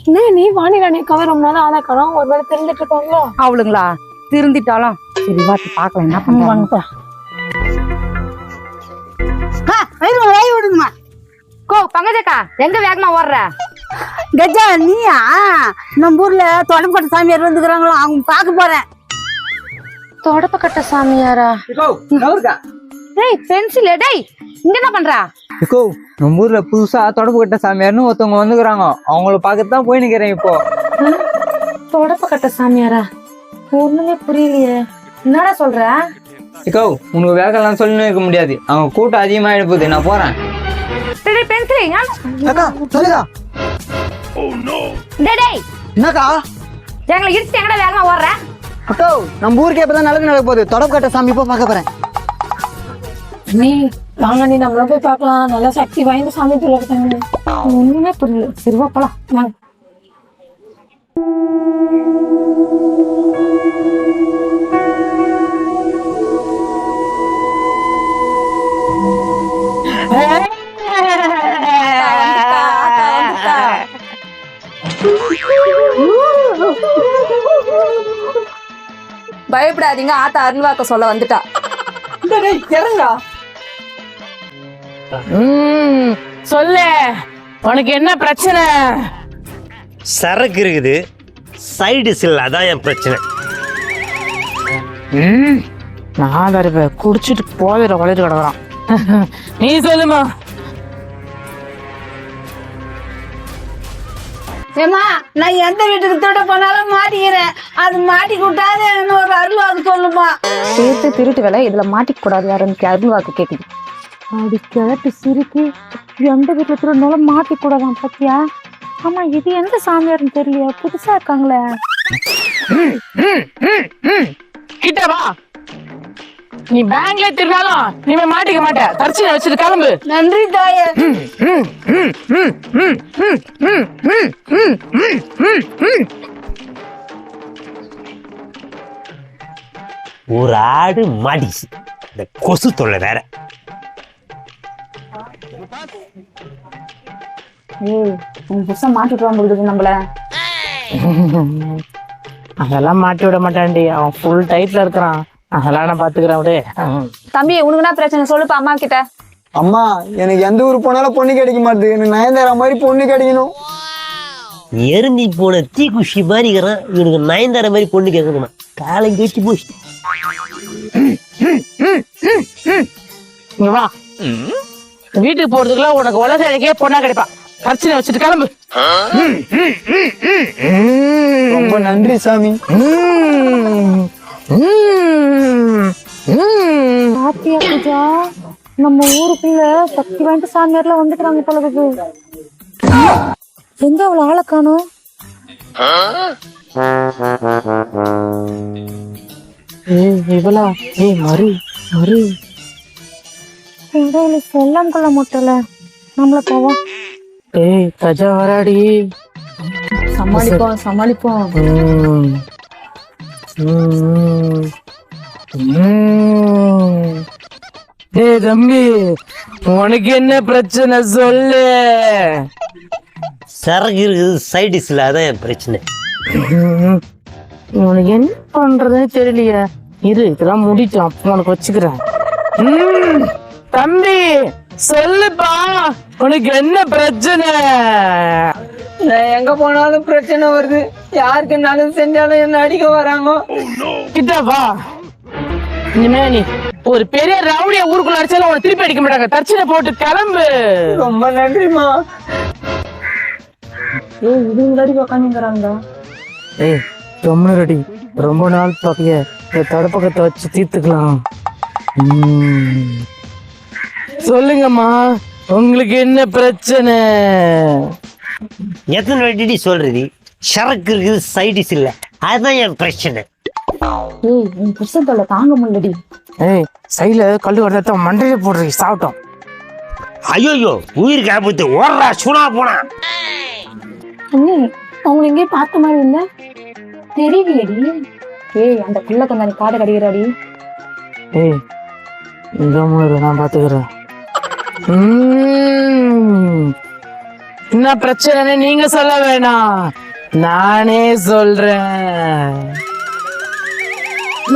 என்ன நீ வாணிராணி கவர் ரொம்ப நாள் ஆனாக்கணும் ஒரு வேளை தெரிஞ்சுட்டு இருப்பாங்களோ? அவளுங்களா திருந்திட்டாலும் சரி வாட்டி பாக்கலாம் என்ன பண்ணுவாங்க. விடுங்கம்மா. கோ பங்கஜக்கா எங்க வேகமா ஓடுற? கஜா நீயா? நம்ம ஊர்ல தொடப்பு கட்ட சாமியார் வந்துக்கிறாங்களோ அவங்க பாக்க போறேன். தொடப்ப கட்ட சாமியாரா? டேய் பென்சில் டேய் இங்க என்ன பண்றா? நம்ம ஊர்ல புதுசா தொடப்பு கட்ட சாமியார்னு ஒருத்தவங்க வந்துக்கிறாங்க. அவங்கள பார்க்கத்தான் போய் நிக்கிறேன் இப்போ. தொடப்ப கட்ட சாமியாரா? ஒண்ணுமே புரியலையே. என்னடா சொல்ற? உனக்கு வேகலாம் சொல்லணும் இருக்க முடியாது. அவங்க கூட்டம் அதிகமா எடுப்புது. நான் போறேன். டேய் பென்சில் அக்கா சொல்லுடா. டேய் என்னக்கா? எங்களை இடிச்சு எங்கடா வேகமா ஓடுற? அக்கா நம்ம ஊருக்கே இப்பதான் நல்லது நடக்க போகுது. தொடப்பு கட்ட சாமி இப்போ பார்க்க போறேன். நீ வாங்க நீ நம்மள போய் பார்க்கலாம். நல்லா சக்தி வாய்ந்த சாமி போல இருக்காங்க. ஒண்ணுமே புரியல. சிறுவா போலாம் வாங்க. பயப்படாதீங்க, ஆத்தா அருள்வாக்க சொல்ல வந்துட்டா. சொல்லு, உனக்கு என்ன பிரச்சனை? சரக்கு இருக்குது, சைடிஸ் இல்லை, அதான் என் பிரச்சனை. நான் தருவ குடிச்சிட்டு போயிட வளையிட்டு கிடக்குறான். நீ சொல்லுமா. ஏமா நான் எந்த வீட்டுக்கு திருட போனாலும் மாட்டிக்கிறேன். அது மாட்டி விட்டாது ஒரு அருள்வாக்கு சொல்லுமா. சேர்த்து திருட்டு வேலை இதுல மாட்டிக்க கூடாது. யாருன்னு அருள்வாக்கு கேக்குது. அப்படி கிளட்டு சிரிக்கு எந்த வீட்டுல திருடினாலும் மாட்டிக்க கூடாதான் பத்தியா? ஆமா இது எந்த சாமியார்னு தெரியலையா? புதுசா இருக்காங்களே. கிட்ட வா. நீ பேங்க்ல திருடாலும் நீ மாட்டிக்க மாட்ட. தரிசனை வச்சுட்டு கிளம்பு. நன்றி தாயே. ஒரு ஆடு மாடிச்சு, இந்த கொசு தொல்லை வேற. புதுசா மாட்டிட்டு வந்துருக்குது நம்மள. அதெல்லாம் மாட்டி விட மாட்டான்டி. அவன் ஃபுல் டைட்ல இருக்கிறான். அதெல்லாம் நான் பாத்துக்கிறேன். விடு தம்பி, உனக்கு என்ன பிரச்சனை சொல்லுப்பா அம்மா கிட்ட. அம்மா எனக்கு எந்த ஊர் போனாலும் பொண்ணு கிடைக்க மாட்டேது. எனக்கு நயன்தாரா மாதிரி பொண்ணு கிடைக்கணும். எரிஞ்சி போன தீக்குஷி மாதிரி இருக்கிறான். இவனுக்கு நயன்தாரா மாதிரி பொண்ணு கேட்கணுமா? காலம் கேட்டு போச்சு. இங்க வா. வீட்டுக்கு போறதுக்குள்ள உனக்கு உலகே பொண்ணா கிடைப்பா. பிரச்சனை வச்சுட்டு கிளம்பு. ரொம்ப நன்றி சாமி. பாத்தியா பூஜா, நம்ம ஊருக்குள்ள சக்தி வாய்ந்த சாமியார்லாம் வந்துக்கிறாங்க போல இருக்கு. எங்க அவ்வளவு ஆளை காணோம்? இவளா? மறு மறு செல்லம் கொள்ள முட்டல. நம்மள போவோம். கஜா வராடி. சமாளிப்போம் சமாளிப்போம். தம்பி, உனக்கு என்ன பிரச்சனை சொல்லு. சரக்கு இருக்குது, சைடிஸ் இல்லை, அதான் என் பிரச்சனை. உனக்கு என்ன பண்றதுன்னு தெரியலையே. இரு, இதெல்லாம் முடிச்சு அப்போ உனக்கு வச்சுக்கிறேன். தம்பி சொல்லுப்பா, உனக்கு என்ன பிரச்சனை? நான் எங்க போனாலும் பிரச்சனை வருது. யாருக்கு நல்லது செஞ்சாலும் என்ன அடிக்க வராங்க. கிட்ட வா. இனிமே நீ ஒரு பெரிய ரவுடியா ஊருக்குள்ள அடிச்சாலும் உன திருப்பி அடிக்க மாட்டாங்க. தர்ச்சனை போட்டு கிளம்பு. ரொம்ப நன்றிமா. இது முன்னாடி உக்காந்துங்கிறாங்க. ரொம்ப ரெடி. ரொம்ப நாள் பகைய தடப்பக்கத்தை வச்சு தீர்த்துக்கலாம். சொல்லுங்கம்மா, உங்களுக்கு என்ன பிரச்சனை? எத்தனை வாட்டி சொல்றது? சரக்கு இருக்குது, சைடிஸ் இல்லை, அதுதான் என் பிரச்சனை. என் புருஷன் தொல்லை தாங்க முடியலடி. சைல கல்லு வரத மண்டையில போடுறீங்க. சாப்பிட்டோம். ஐயோ உயிருக்கு ஆபத்து. ஓடுறா சுனா போனா. அண்ணி அவங்க எங்கேயும் பார்த்த மாதிரி இல்ல. தெரியலையடி. அந்த பிள்ளை கொஞ்சம் காடை கடிக்கிறாடி. நான் பாத்துக்கிறேன். என்ன பிரச்சனை நீங்க சொல்ல வேணாம், நானே சொல்றேன்.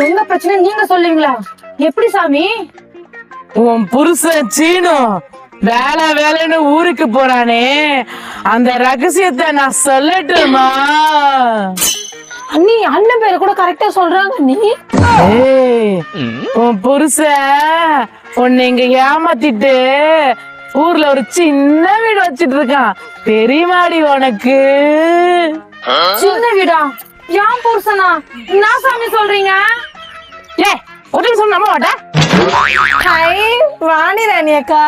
என்ன பிரச்சனை நீங்க சொல்லுவீங்களா? எப்படி சாமி? உன் புருஷன் சீனு வேலைன்னு ஊருக்கு போறானே, அந்த ரகசியத்தை நான் சொல்லட்டுமா? அண்ணி அண்ணன் பேரை கூட கரெக்டா சொல்றாங்க. நீ ஏய், உன் புருஷன் உன்னை இங்க ஏமாத்திட்டு ஊர்ல ஒரு சின்ன வீடு வச்சிட்டு இருக்கான், தெரியுமாடி உனக்கு? சின்ன வீடா? ஏன் புருஷனா? என்ன சாமி சொல்றீங்க? ஏ ஒரு சொன்ன நம்ப மாட்டேன். வாணி ராணி அக்கா,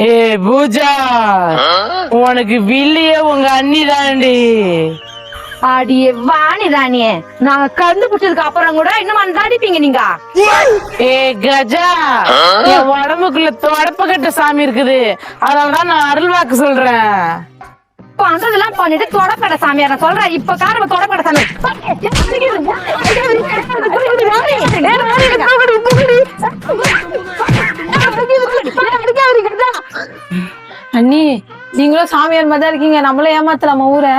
ஏ பூஜா, உனக்கு வில்லியே உங்க அண்ணி தாண்டி. அடியே வாணி ராணியே, நாங்க கண்டுபிடிச்சதுக்கு அப்புறம் கூட இன்னும் அடிப்பீங்க நீங்க. ஏ கஜா, என் உடம்புக்குள்ள தொடப்பக்கட்ட சாமி இருக்குது, அதனாலதான் நான் அருள்வாக்கு சொல்றேன். பண்றதெல்லாம் பண்ணிட்டு தொடப்பட சாமியா நான் சொல்றேன். இப்ப காரணம் தொடப்பட சாமி. அண்ணி நீங்களும் சாமியார் மாதிரி இருக்கீங்க, நம்மள ஏமாத்தலாமா ஊரை?